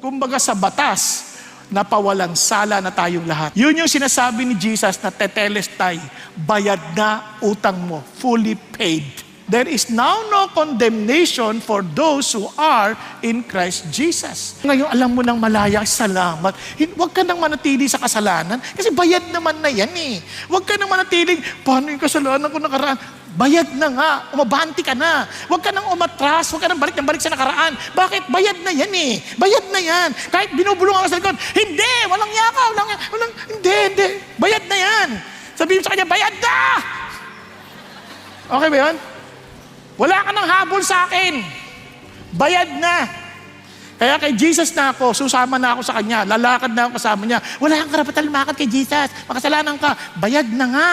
kumbaga sa batas, napawalang sala na tayong lahat. Yun yung sinasabi ni Jesus na tetelestai, bayad na utang mo, fully paid. There is now no condemnation for those who are in Christ Jesus. Ngayon, alam mo nang malaya, salamat. Huwag ka nang manatili sa kasalanan kasi bayad naman na yan eh. Huwag ka nang manatiling, paano yung kasalanan ko nakaraan? Bayad na nga, umabanti ka na. Huwag ka nang umatras, huwag ka nang balik sa nakaraan. Bakit? Bayad na yan eh. Bayad na yan. Kahit binubulong ako sa likod, hindi, walang yaka, hindi. Bayad na yan. Sabihin mo sa kanya, bayad na! Okay ba yun? Wala ka nang habol sa akin. Bayad na. Kaya kay Jesus na ako, susama na ako sa kanya, lalakad na ako kasama niya. Wala kang karapatan lumakad kay Jesus. Makasalanan ka. Bayad na nga.